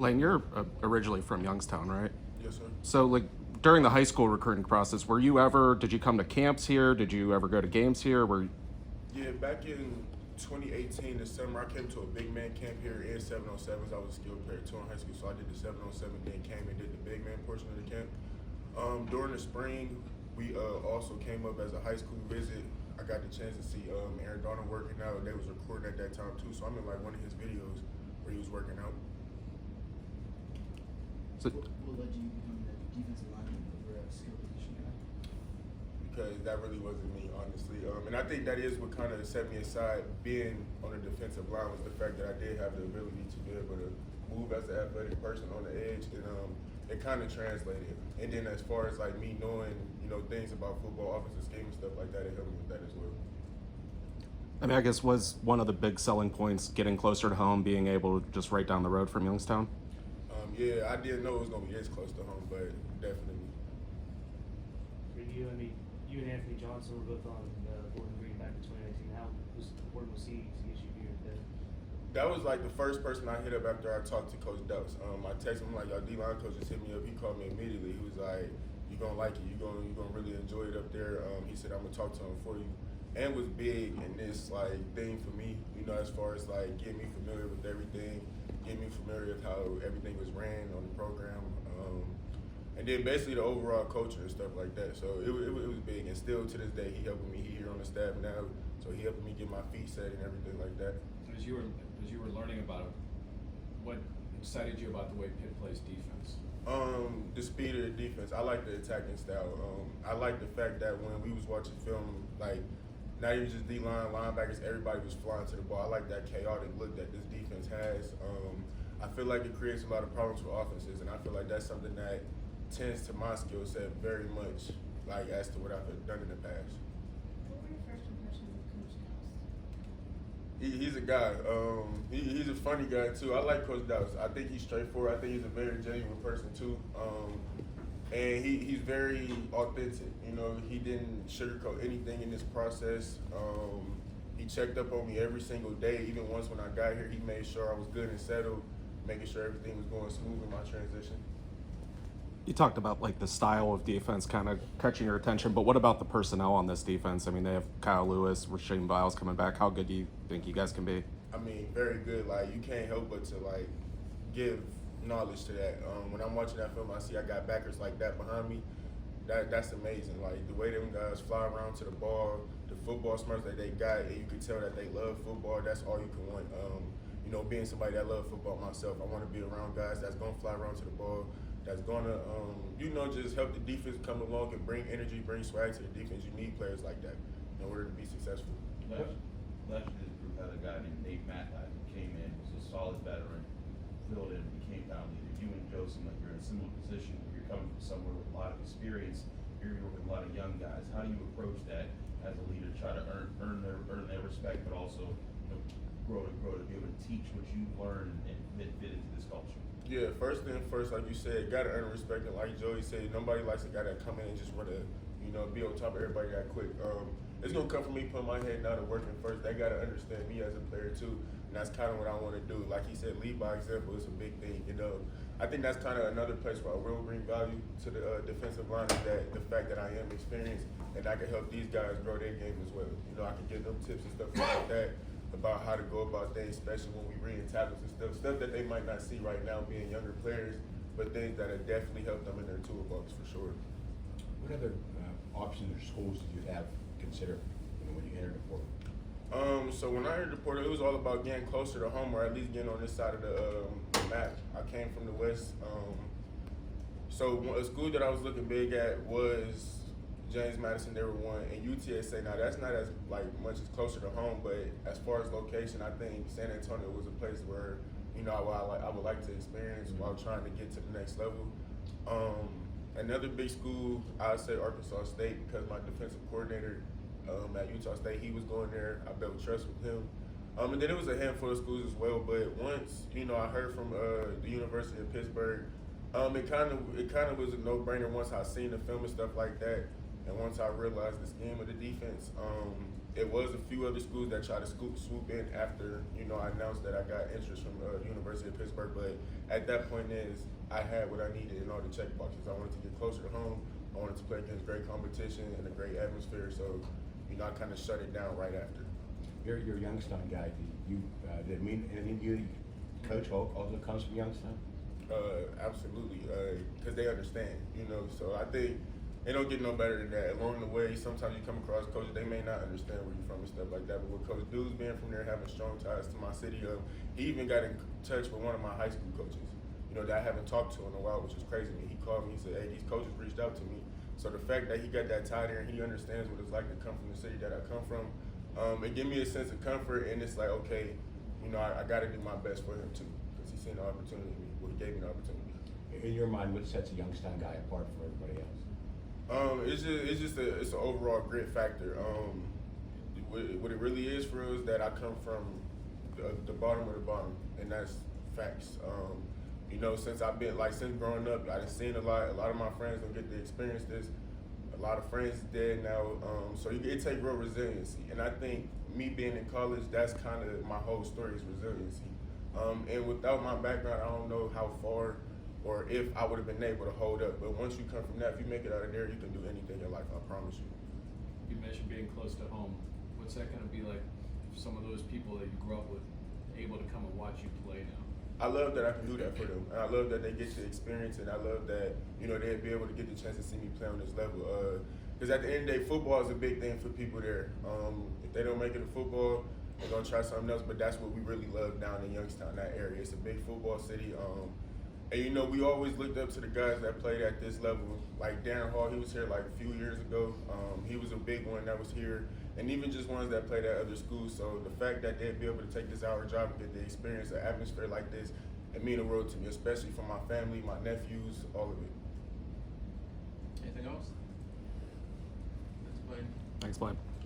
Blaine, you're originally from Youngstown, right? Yes, sir. So, like, during the high school recruiting process, did you come to camps here? Did you ever go to games here? Yeah, back in 2018, this summer, I came to a big man camp here in 707s. I was a skilled player too in high school, so I did the 707, then came and did the big man portion of the camp. During the spring, we also came up as a high school visit. I got the chance to see Aaron Donald working out. They was recording at that time too, so I'm in like one of his videos where he was working out. So, What led you becoming a defensive lineman over a skill position guy? Because that really wasn't me, honestly. And I think that is what kind of set me aside being on the defensive line, was the fact that I did have the ability to be able to move as an athletic person on the edge, and it kind of translated. And then as far as like me knowing, things about football, offensive scheme and stuff like that, it helped me with that as well. I mean, I guess was one of the big selling points getting closer to home, being able to just right down the road from Youngstown? Yeah, I didn't know it was going to be this close to home, but definitely. For you, you and Anthony Johnson were both on Bowling Green back in 2019. How important was he to get you here at Pitt? That was like the first person I hit up after I talked to Coach Dux. I texted him like, "Y'all D-line coach just hit me up." He called me immediately. He was like, "You gonna like it. You gonna really enjoy it up there." He said, "I'm gonna talk to him for you," and was big in this like thing for me. As far as like getting me familiar with everything, getting me familiar with how everything was ran on the program, and then basically the overall culture and stuff like that. So it was big, and still to this day he helping me. He here on the staff now, so he helping me get my feet set and everything like that. As you were learning about it, what excited you about the way Pitt plays defense? The speed of the defense. I like the attacking style. I like the fact that when we was watching film, like not even just D-line, linebackers, everybody was flying to the ball. I like that chaotic look that this defense has. I feel like it creates a lot of problems for offenses, and I feel like that's something that tends to my skill set very much, like as to what I've done in the past. What were your first impressions of Coach Dowse? He's a guy. He's a funny guy too. I like Coach Dowse. I think he's straightforward. I think he's a very genuine person too. And he's very authentic. He didn't sugarcoat anything in this process. He checked up on me every single day. Even once when I got here, he made sure I was good and settled, making sure everything was going smooth in my transition. You talked about like the style of defense kind of catching your attention, but what about the personnel on this defense? I mean, they have Kyle Lewis, Rasheem Biles coming back. How good do you think you guys can be? I mean, very good. Like, you can't help but to like give knowledge to that. When I'm watching that film, I see I got backers like that behind me. That's amazing. Like the way them guys fly around to the ball, the football smarts that they got, and you can tell that they love football. That's all you can want. Being somebody that loves football myself, I want to be around guys that's gonna fly around to the ball, that's gonna just help the defense come along and bring energy, bring swag to the defense. You need players like that in order to be successful. Last year, this group had a guy named Nate Matlack who came in, was a solid veteran, filled in, became down leader. You and Joe seem like you're in a similar position. You're coming from somewhere with a lot of experience. You're working with a lot of young guys. How do you approach that as a leader? Try to earn their respect, but also grow to be able to teach what you've learned and fit into this culture. Yeah, first thing first, like you said, gotta earn respect. And like Joey said, nobody likes a guy that come in and just want to, be on top of everybody that quick. It's gonna come from me putting my head down and working first. They gotta understand me as a player too, and that's kind of what I want to do. Like he said, lead by example is a big thing. I think that's kind of another place where I will bring value to the defensive line, is that the fact that I am experienced and I can help these guys grow their game as well. I can give them tips and stuff like that about how to go about things, especially when we read tackles and stuff that they might not see right now being younger players, but things that have definitely helped them in their toolbox for sure. What other options or schools did you have to consider when you entered the portal? So when I entered the portal, it was all about getting closer to home, or at least getting on this side of the map. I came from the West. So a school that I was looking big at was James Madison. They were one, and UTSA. Now that's not as much as closer to home, but as far as location, I think San Antonio was a place where I would like to experience while trying to get to the next level. Another big school, I'd say Arkansas State, because my defensive coordinator at Utah State, he was going there. I built trust with him. And then it was a handful of schools as well. But once I heard from the University of Pittsburgh, it kind of was a no-brainer once I seen the film and stuff like that, and once I realized the scheme of the defense. It was a few other schools that tried to swoop in after, you know, I announced that I got interest from the University of Pittsburgh. But at that point I had what I needed in all the check boxes. I wanted to get closer to home. I wanted to play against great competition and a great atmosphere. So, you know, I kind of shut it down right after. You're a Youngstown guy. Did it mean anything to you? Coach also comes from Youngstown? Absolutely, because they understand, you know. So I think it don't get no better than that. Along the way, sometimes you come across coaches, they may not understand where you're from and stuff like that. But with Coach Dudes being from there, having strong ties to my city, he even got in touch with one of my high school coaches, you know, that I haven't talked to in a while, which is crazy to me. He called me, he said, hey, these coaches reached out to me. So the fact that he got that tie there and he understands what it's like to come from the city that I come from, it gave me a sense of comfort, and it's like, okay, you know, I got to do my best for him too, because he's seen the opportunity in me. Well, he gave me the opportunity. In your mind, what sets a Youngstown guy apart from everybody else? It's an overall grit factor. What it really is for us is that I come from the bottom of the bottom, and that's facts. You know, since growing up, I've seen a lot of my friends don't get to experience this. A lot of friends dead now, so it takes real resiliency. And I think me being in college, that's kind of my whole story is resiliency. And without my background, I don't know how far or if I would have been able to hold up. But once you come from that, if you make it out of there, you can do anything in life, I promise you. You mentioned being close to home. What's that going to be like for some of those people that you grew up with able to come and watch you play now? I love that I can do that for them. And I love that they get to experience it. I love that, you know, they'll be able to get the chance to see me play on this level. Because at the end of the day, football is a big thing for people there. If they don't make it to football, they're going to try something else. But that's what we really love down in Youngstown, that area. It's a big football city. And, you know, we always looked up to the guys that played at this level. Like Darren Hall, he was here like a few years ago. He was a big one that was here. And even just ones that played at other schools. So the fact that they'd be able to take this hour drive and get the experience, an atmosphere like this, it mean the world to me, especially for my family, my nephews, all of it. Anything else? That's fine. Thanks, Blaine.